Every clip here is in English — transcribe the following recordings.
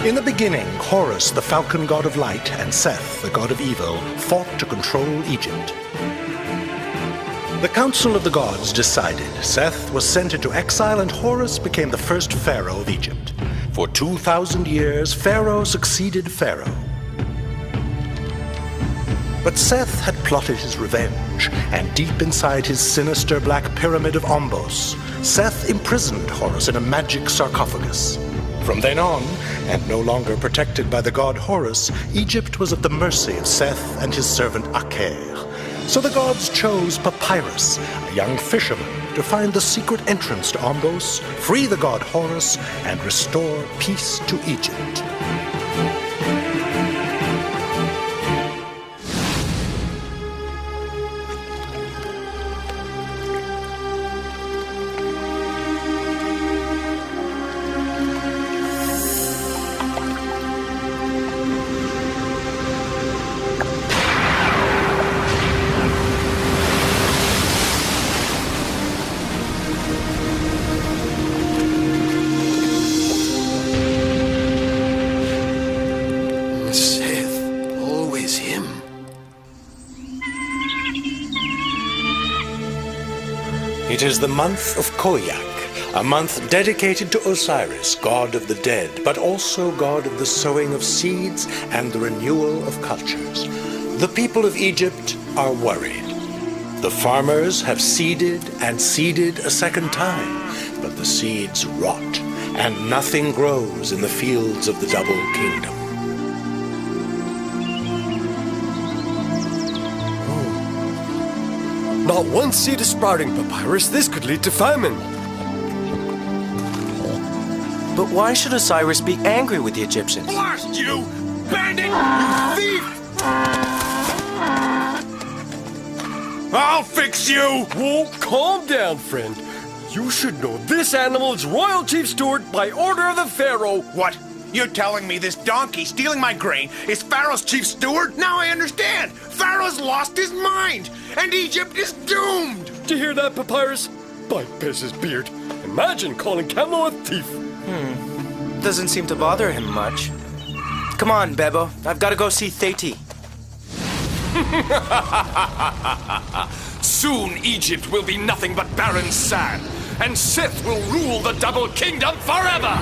In the beginning, Horus, the falcon god of light, and Seth, the god of evil, fought to control Egypt. The Council of the Gods decided Seth was sent into exile and Horus became the first pharaoh of Egypt. For 2,000 years, Pharaoh succeeded Pharaoh. But Seth had plotted his revenge, and deep inside his sinister black pyramid of Ombos, Seth imprisoned Horus in a magic sarcophagus. From then on, and no longer protected by the god Horus, Egypt was at the mercy of Seth and his servant Aker. So the gods chose Papyrus, a young fisherman, to find the secret entrance to Ombos, free the god Horus, and restore peace to Egypt. It is the month of Koyak, a month dedicated to Osiris, god of the dead, but also god of the sowing of seeds and the renewal of cultures. The people of Egypt are worried. The farmers have seeded and seeded a second time, but the seeds rot, and nothing grows in the fields of the Double Kingdom. Not one seed is sprouting, Papyrus. This could lead to famine. But why should Osiris be angry with the Egyptians? Blast you! Bandit! You thief! I'll fix you! Whoa, calm down, friend. You should know this animal is royal chief steward by order of the pharaoh. What? You're telling me this donkey stealing my grain is Pharaoh's chief steward? Now I understand! Pharaoh's lost his mind! And Egypt is doomed! Did you hear that, Papyrus? By Pez's beard. Imagine calling Camel a thief. Doesn't seem to bother him much. Come on, Bebo. I've got to go see Thetis. Soon Egypt will be nothing but barren sand, and Seth will rule the Double Kingdom forever!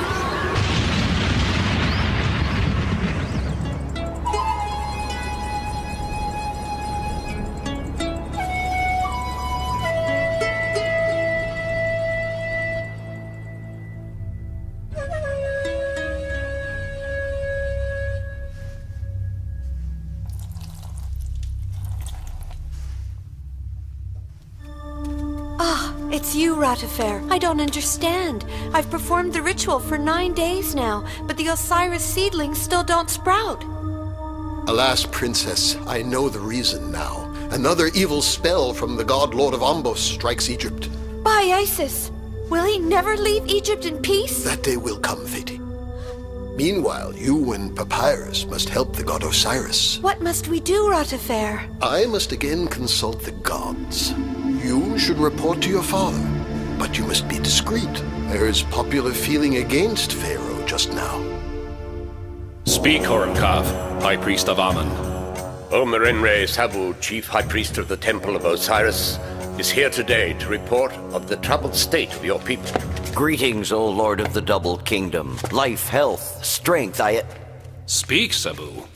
It's you, Ratifair. I don't understand. I've performed the ritual for 9 days now, but the Osiris seedlings still don't sprout. Alas, Princess, I know the reason now. Another evil spell from the god Lord of Ombos strikes Egypt. By Isis! Will he never leave Egypt in peace? That day will come, Thetis. Meanwhile, you and Papyrus must help the god Osiris. What must we do, Ratifair? I must again consult the gods. You should report to your father, but you must be discreet. There is popular feeling against Pharaoh just now. Speak, Horemkaf, High Priest of Amun. Omerenre Sabu, Chief High Priest of the Temple of Osiris, is here today to report of the troubled state of your people. Greetings, O Lord of the Double Kingdom. Life, health, strength, Speak, Sabu.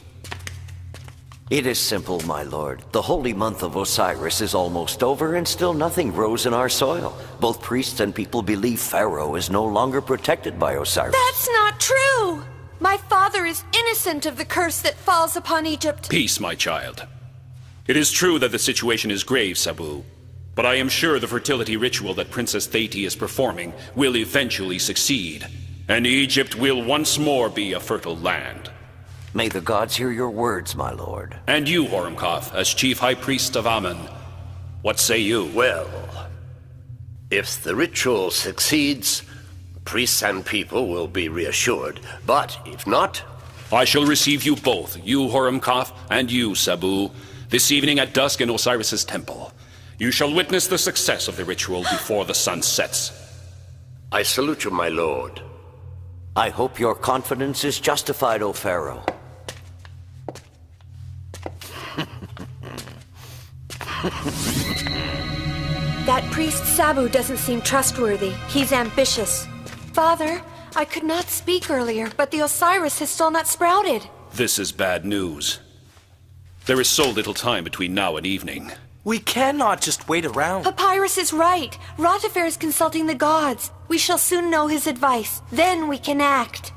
It is simple, my lord. The holy month of Osiris is almost over, and still nothing grows in our soil. Both priests and people believe Pharaoh is no longer protected by Osiris. That's not true! My father is innocent of the curse that falls upon Egypt. Peace, my child. It is true that the situation is grave, Sabu, but I am sure the fertility ritual that Princess Thetis is performing will eventually succeed, and Egypt will once more be a fertile land. May the gods hear your words, my lord. And you, Horemkaf, as Chief High Priest of Amun, what say you? Well, if the ritual succeeds, priests and people will be reassured. But if not... I shall receive you both, you, Horemkaf, and you, Sabu, this evening at dusk in Osiris's temple. You shall witness the success of the ritual before the sun sets. I salute you, my lord. I hope your confidence is justified, O Pharaoh. That priest Sabu doesn't seem trustworthy. He's ambitious. Father, I could not speak earlier, but the Osiris has still not sprouted. This is bad news. There is so little time between now and evening. We cannot just wait around. Papyrus is right. Ratifer is consulting the gods. We shall soon know his advice. Then we can act.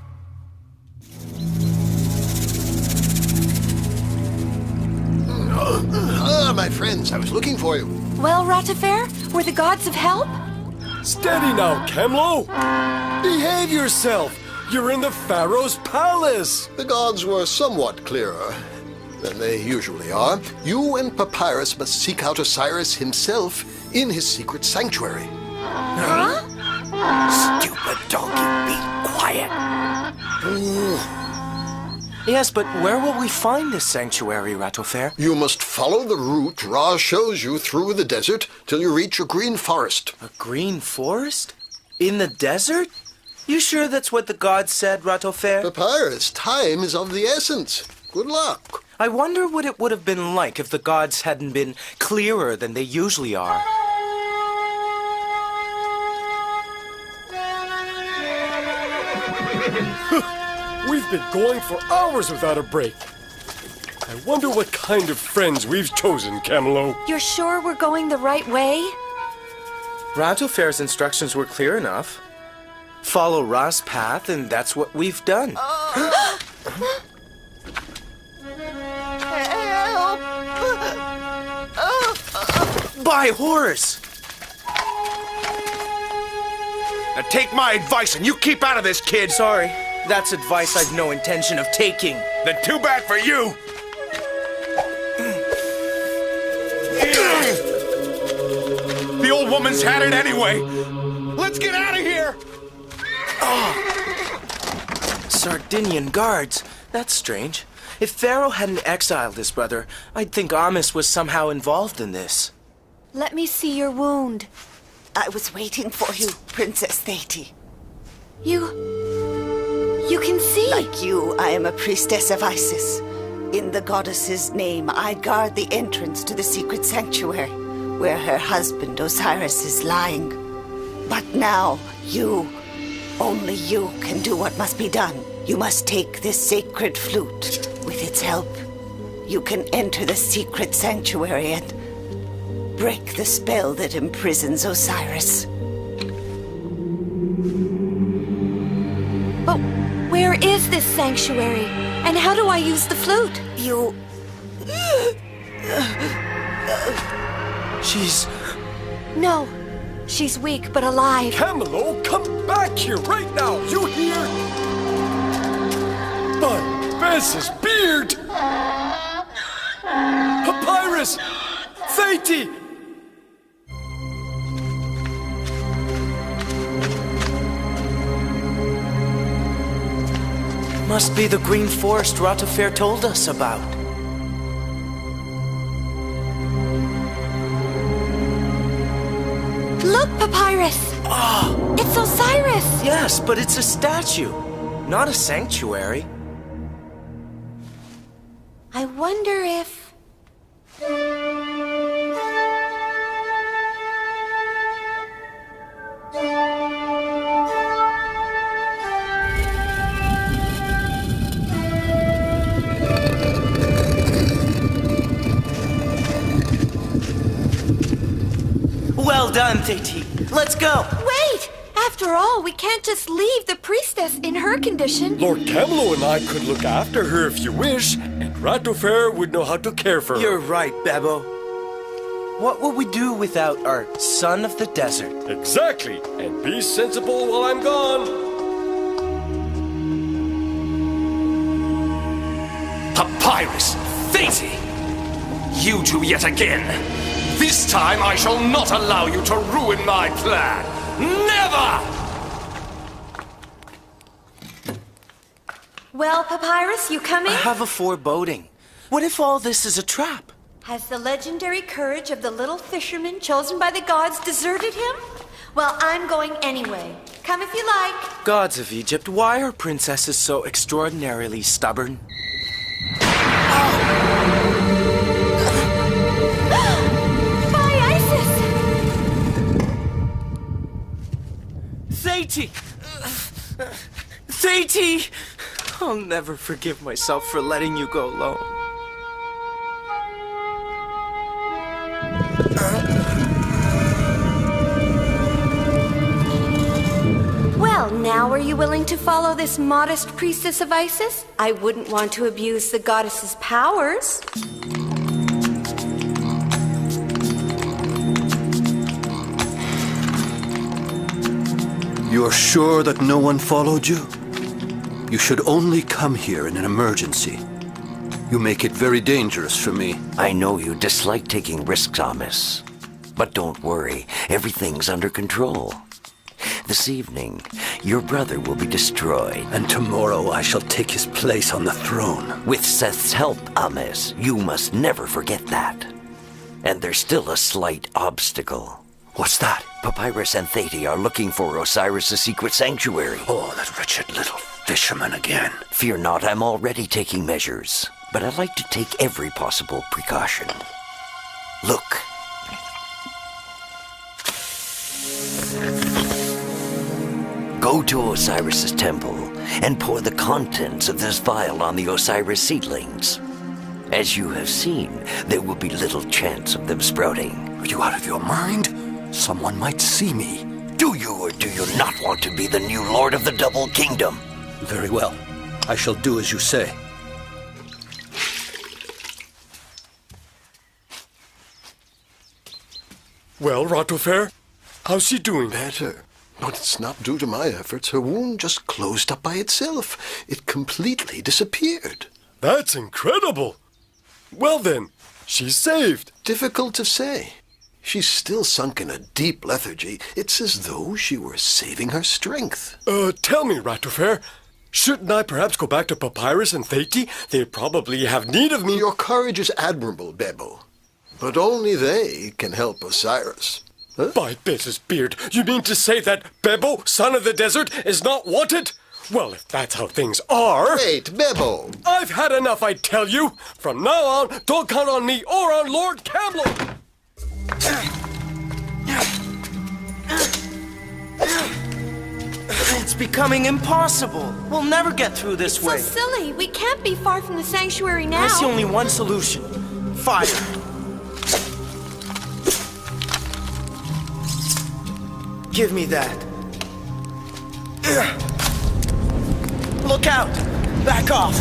My friends, I was looking for you. Well, Ratifer, were the gods of help? Steady now, Camlo! Behave yourself! You're in the Pharaoh's palace! The gods were somewhat clearer than they usually are. You and Papyrus must seek out Osiris himself in his secret sanctuary. Huh? Stupid donkey, be quiet. Yes, but where will we find this sanctuary, Ratifer? You must follow the route Ra shows you through the desert till you reach a green forest. A green forest? In the desert? You sure that's what the gods said, Ratifer? Papyrus, time is of the essence. Good luck. I wonder what it would have been like if the gods hadn't been clearer than they usually are. We've been going for hours without a break. I wonder what kind of friends we've chosen, Camelo. You're sure we're going the right way? Ratifer's instructions were clear enough. Follow Ra's path, and that's what we've done. By horse! Now take my advice and you keep out of this, kid. Sorry, that's advice I've no intention of taking. Then too bad for you. The old woman's had it anyway. Let's get out of here. Sardinian guards. That's strange. If Pharaoh hadn't exiled his brother, I'd think Amis was somehow involved in this. Let me see your wound. I was waiting for you, Princess Theyti. You can see. Like you, I am a priestess of Isis. In the goddess's name, I guard the entrance to the secret sanctuary, where her husband Osiris is lying. But now, only you can do what must be done. You must take this sacred flute. With its help, you can enter the secret sanctuary and break the spell that imprisons Osiris. But where is this sanctuary? And how do I use the flute? She's... No. She's weak but alive. Camelo, come back here right now! You hear? By Bess's beard! Papyrus! Theyti! Must be the green forest Ratifer told us about. Look, Papyrus! It's Osiris! Yes, but it's a statue, not a sanctuary. I wonder if... Well done, Theyti. Let's go. Wait! After all, we can't just leave the priestess in her condition. Lord Camelo and I could look after her if you wish, and Ratifer would know how to care for her. You're right, Bebo. What will we do without our son of the desert? Exactly, and be sensible while I'm gone. Papyrus! Theyti! You two yet again! This time I shall not allow you to ruin my plan! Never! Well, Papyrus, you coming? I have a foreboding. What if all this is a trap? Has the legendary courage of the little fisherman chosen by the gods deserted him? Well, I'm going anyway. Come if you like. Gods of Egypt, why are princesses so extraordinarily stubborn? By Isis! Thetis! Thetis! I'll never forgive myself for letting you go alone. Well, now are you willing to follow this modest priestess of Isis? I wouldn't want to abuse the goddess's powers. You're sure that no one followed you? You should only come here in an emergency. You make it very dangerous for me. I know you dislike taking risks, Amos. But don't worry, everything's under control. This evening, your brother will be destroyed. And tomorrow I shall take his place on the throne. With Seth's help, Amos, you must never forget that. And there's still a slight obstacle. What's that? Papyrus and Thetis are looking for Osiris' secret sanctuary. Oh, that wretched little fisherman again. Fear not, I'm already taking measures. But I'd like to take every possible precaution. Look. Go to Osiris' temple and pour the contents of this vial on the Osiris seedlings. As you have seen, there will be little chance of them sprouting. Are you out of your mind? Someone might see me. Do you or do you not want to be the new Lord of the Double Kingdom? Very well. I shall do as you say. Well, Ratofair, how's she doing? Better. But it's not due to my efforts. Her wound just closed up by itself. It completely disappeared. That's incredible. Well then, she's saved. Difficult to say. She's still sunk in a deep lethargy. It's as though she were saving her strength. Tell me, Ratofair, shouldn't I perhaps go back to Papyrus and Thetis? They probably have need of me. Your courage is admirable, Bebo. But only they can help Osiris. Huh? By Bess's beard, you mean to say that Bebo, son of the desert, is not wanted? Well, if that's how things are... Wait, Bebo! I've had enough, I tell you! From now on, don't count on me or on Lord Camlo! It's becoming impossible. We'll never get through this way. So silly. We can't be far from the sanctuary now. I see only one solution. Fire. Give me that. Look out! Back off!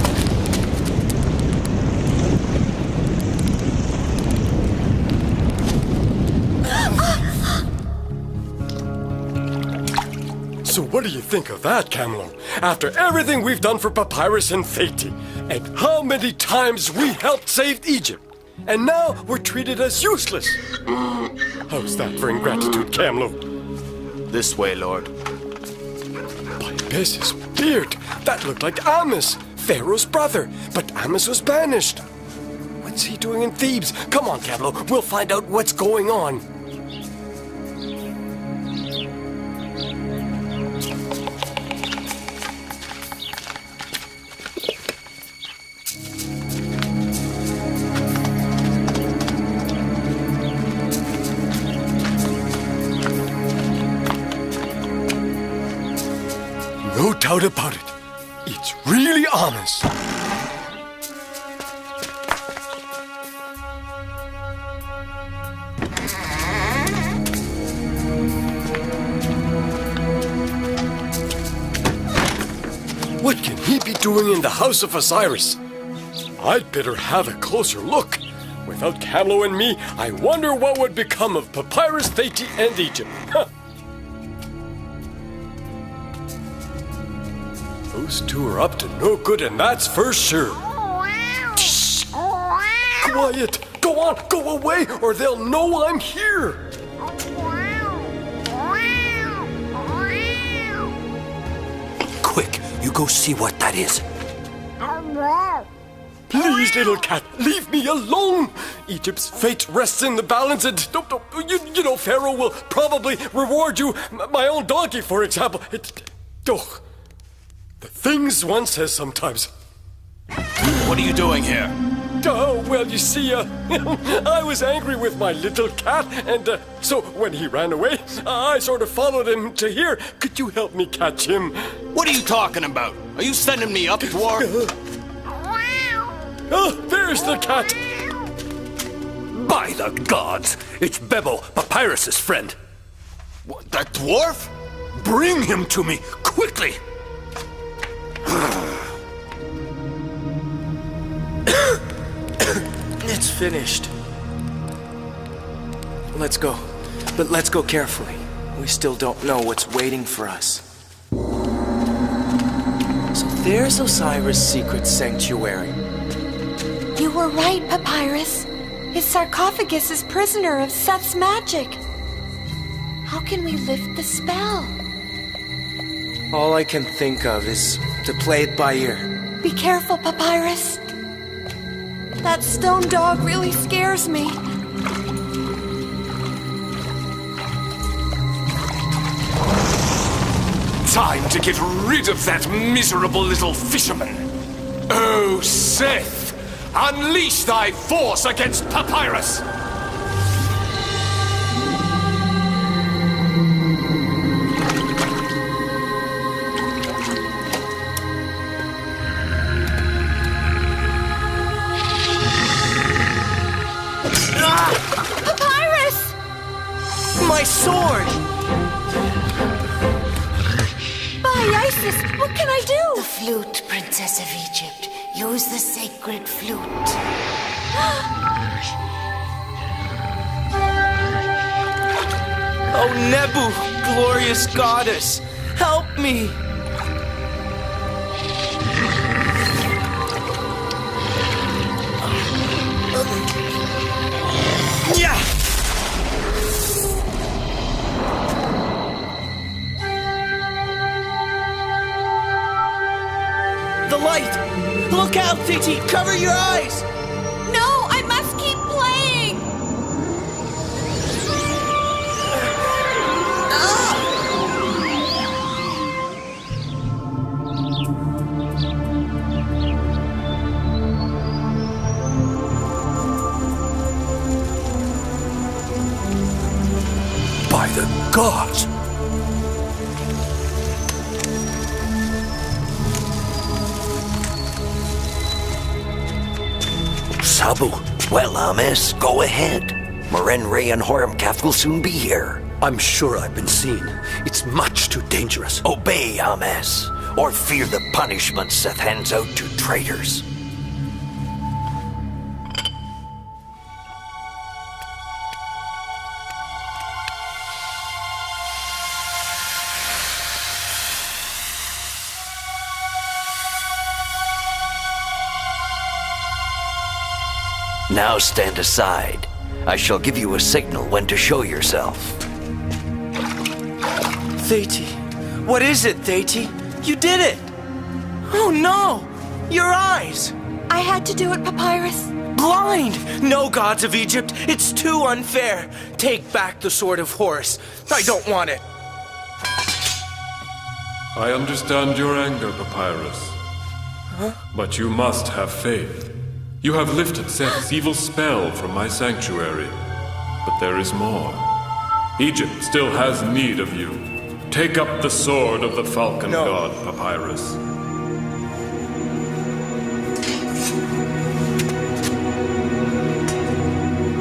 So what do you think of that, Camlo? After everything we've done for Papyrus and Thetis, and how many times we helped save Egypt, and now we're treated as useless. How's that for ingratitude, Camlo? This way, Lord. By Bess's beard, that looked like Amos, Pharaoh's brother, but Amos was banished. What's he doing in Thebes? Come on, Camlo, we'll find out what's going on. No doubt about it. It's really Amos. What can he be doing in the house of Osiris? I'd better have a closer look. Without Camlo and me, I wonder what would become of Papyrus, Thetis, and Egypt. Huh. Those two are up to no good, and that's for sure. Shh. Quiet! Go on, go away, or they'll know I'm here! Quick, you go see what that is. Please, little cat, leave me alone! Egypt's fate rests in the balance, and you know, Pharaoh will probably reward you. My own donkey, for example. The things one says sometimes. What are you doing here? Oh, well, you see, I was angry with my little cat, and so when he ran away, I sort of followed him to here. Could you help me catch him? What are you talking about? Are you sending me up, dwarf? Oh, there's the cat! By the gods! It's Bebo, Papyrus's friend. What, that dwarf? Bring him to me, quickly! It's finished. Let's go. But let's go carefully. We still don't know what's waiting for us. So there's Osiris' secret sanctuary. You were right, Papyrus. His sarcophagus is prisoner of Seth's magic. How can we lift the spell? All I can think of is to play it by ear. Be careful, Papyrus. That stone dog really scares me. Time to get rid of that miserable little fisherman. Oh, Seth, unleash thy force against Papyrus! Papyrus! My sword! By Isis, what can I do? The flute, Princess of Egypt. Use the sacred flute. Oh, Nebu, glorious goddess, help me! Yeah! The light! Look out, Titi! Cover your eyes! No, I must keep playing! By the gods! Sabu, well, Ames, go ahead. Merenre and Horemcath will soon be here. I'm sure I've been seen. It's much too dangerous. Obey, Ames, or fear the punishment Seth hands out to traitors. Now stand aside. I shall give you a signal when to show yourself. Theiti, what is it, Theiti? You did it! Oh no! Your eyes! I had to do it, Papyrus. Blind! No, gods of Egypt, it's too unfair. Take back the sword of Horus. I don't want it. I understand your anger, Papyrus. Huh? But you must have faith. You have lifted Seth's evil spell from my sanctuary. But there is more. Egypt still has need of you. Take up the sword of the Falcon God, Papyrus.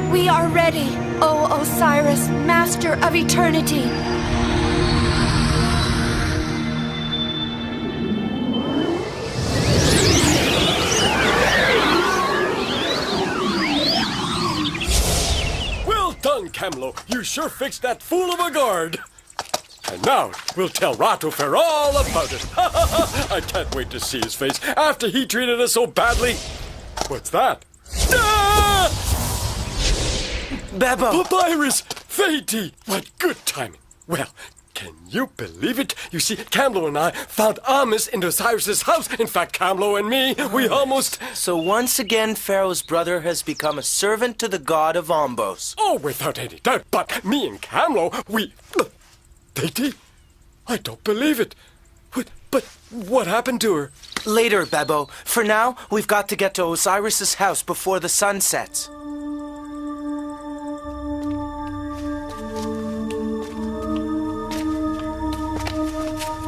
We are ready, O Osiris, Master of Eternity. Camlo, you sure fixed that fool of a guard. And now, we'll tell Ratufer all about it. I can't wait to see his face after he treated us so badly. What's that? Ah! Bebo! Papyrus! Theiti! What good timing. Well, Can you believe it? You see, Kamlo and I found Amis in Osiris's house. In fact, Kamlo and me, we almost... So once again, Pharaoh's brother has become a servant to the god of Ombos. Oh, without any doubt. But me and Kamlo, we... Theiti? I don't believe it. But what happened to her? Later, Bebo. For now, we've got to get to Osiris's house before the sun sets.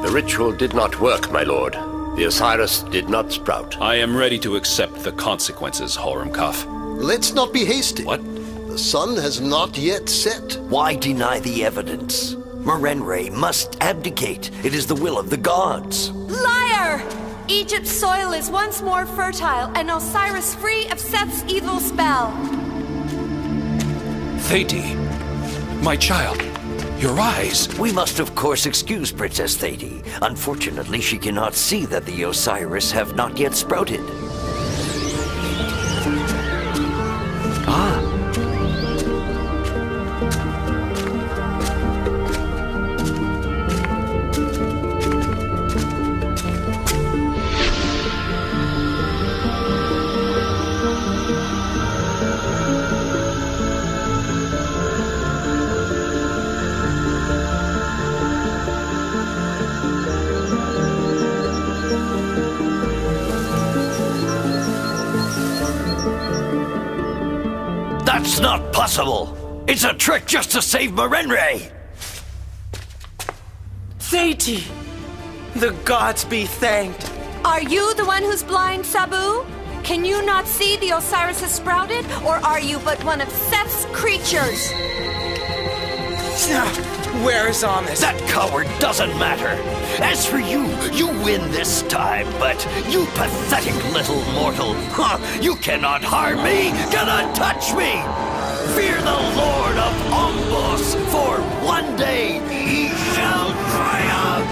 The ritual did not work, my lord. The Osiris did not sprout. I am ready to accept the consequences, Horemkaf. Let's not be hasty. What? The sun has not yet set. Why deny the evidence? Merenre must abdicate. It is the will of the gods. Liar! Egypt's soil is once more fertile, and Osiris free of Seth's evil spell. Theiti, my child, your eyes. We must, of course, excuse Princess Theiti. Unfortunately, she cannot see that the Osiris have not yet sprouted. That's not possible! It's a trick just to save Merenre! Theiti! The gods be thanked! Are you the one who's blind, Sabu? Can you not see the Osiris has sprouted, or are you but one of Seth's creatures? Where is Amis? That coward doesn't matter. As for you, you win this time, but you pathetic little mortal, you cannot harm me, cannot touch me! Fear the Lord of Ombos, for one day he shall triumph!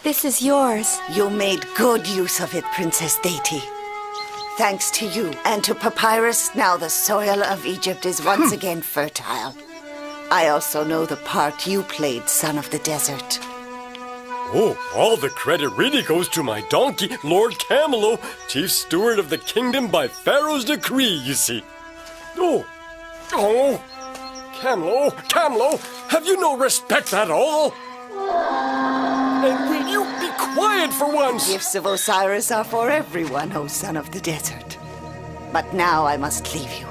This is yours. You made good use of it, Princess Theiti. Thanks to you and to Papyrus, now the soil of Egypt is once again fertile. I also know the part you played, Son of the Desert. Oh, all the credit really goes to my donkey, Lord Kamlo, chief steward of the kingdom by Pharaoh's decree, you see. Oh, Kamlo, have you no respect at all? And will you be quiet for once? Gifts of Osiris are for everyone, O Son of the Desert. But now I must leave you.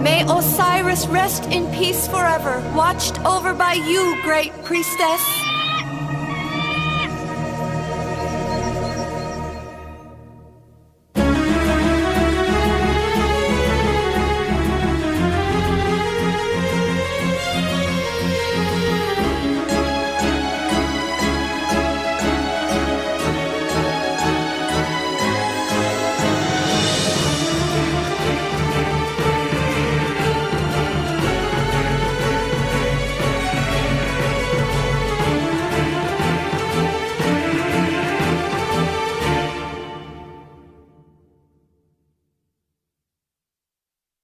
May Osiris rest in peace forever, watched over by you, great priestess.